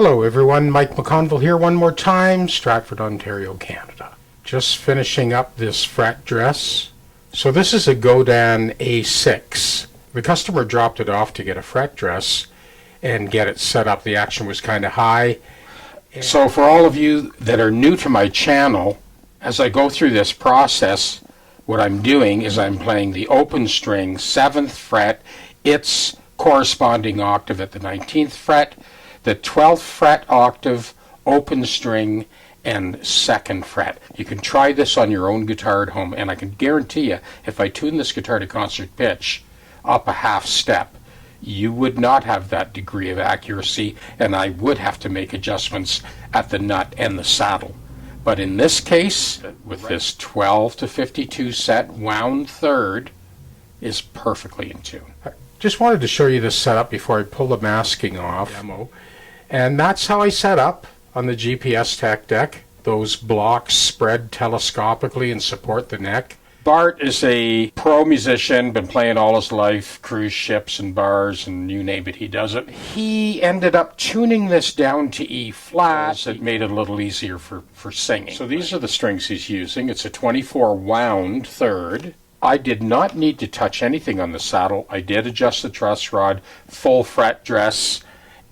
Hello everyone, Mike McConville here one more time, Stratford, Ontario, Canada. Just finishing up this fret dress. So this is a Godin A6. The customer dropped it off to get a fret dress and get it set up. The action was kind of high. So for all of you that are new to my channel, as I go through this process, what I'm doing is I'm playing the open string 7th fret, its corresponding octave at the 19th fret, the 12th fret octave, open string, and 2nd fret. You can try this on your own guitar at home, and I can guarantee you, if I tune this guitar to concert pitch up a half step, you would not have that degree of accuracy, and I would have to make adjustments at the nut and the saddle. But in this case, with this 12 to 52 set wound third, is perfectly in tune. I just wanted to show you this setup before I pull the masking off. Demo. And that's how I set up on the GPS Tech deck. Those blocks spread telescopically and support the neck. Bart is a pro musician, been playing all his life, cruise ships and bars and you name it, he does it. He ended up tuning this down to E flat. It made it a little easier for singing. So these are the strings he's using. It's a 24 wound third. I did not need to touch anything on the saddle. I did adjust the truss rod, full fret dress,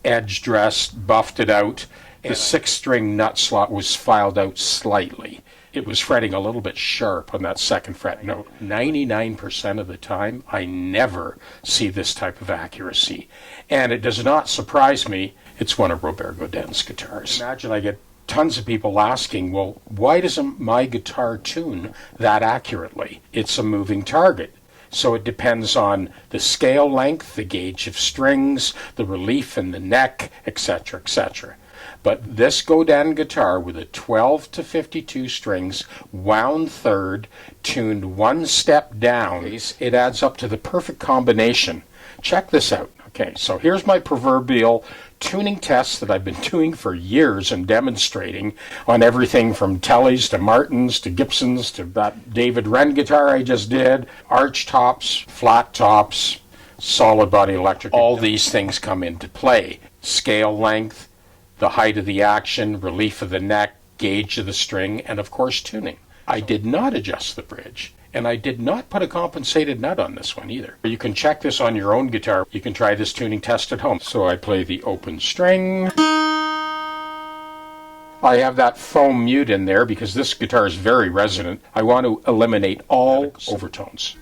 edge dress, buffed it out. The 6-string nut slot was filed out slightly. It was fretting a little bit sharp on that 2nd fret note. 99% of the time, I never see this type of accuracy. And it does not surprise me. It's one of Robert Godin's guitars. Imagine I get tons of people asking, well, why doesn't my guitar tune that accurately? It's a moving target. So it depends on the scale length, the gauge of strings, the relief in the neck, etc., etc. But this Godin guitar with a 12 to 52 strings, wound third, tuned one step down, it adds up to the perfect combination. Check this out. Okay, so here's my proverbial tuning test that I've been doing for years and demonstrating on everything from Tellys to Martins to Gibsons to that David Wren guitar I just did, arch tops, flat tops, solid body electric. All these things come into play. Scale length, the height of the action, relief of the neck, gauge of the string, and of course tuning. I did not adjust the bridge. And I did not put a compensated nut on this one either. You can check this on your own guitar. You can try this tuning test at home. So I play the open string. I have that foam mute in there because this guitar is very resonant. I want to eliminate all overtones.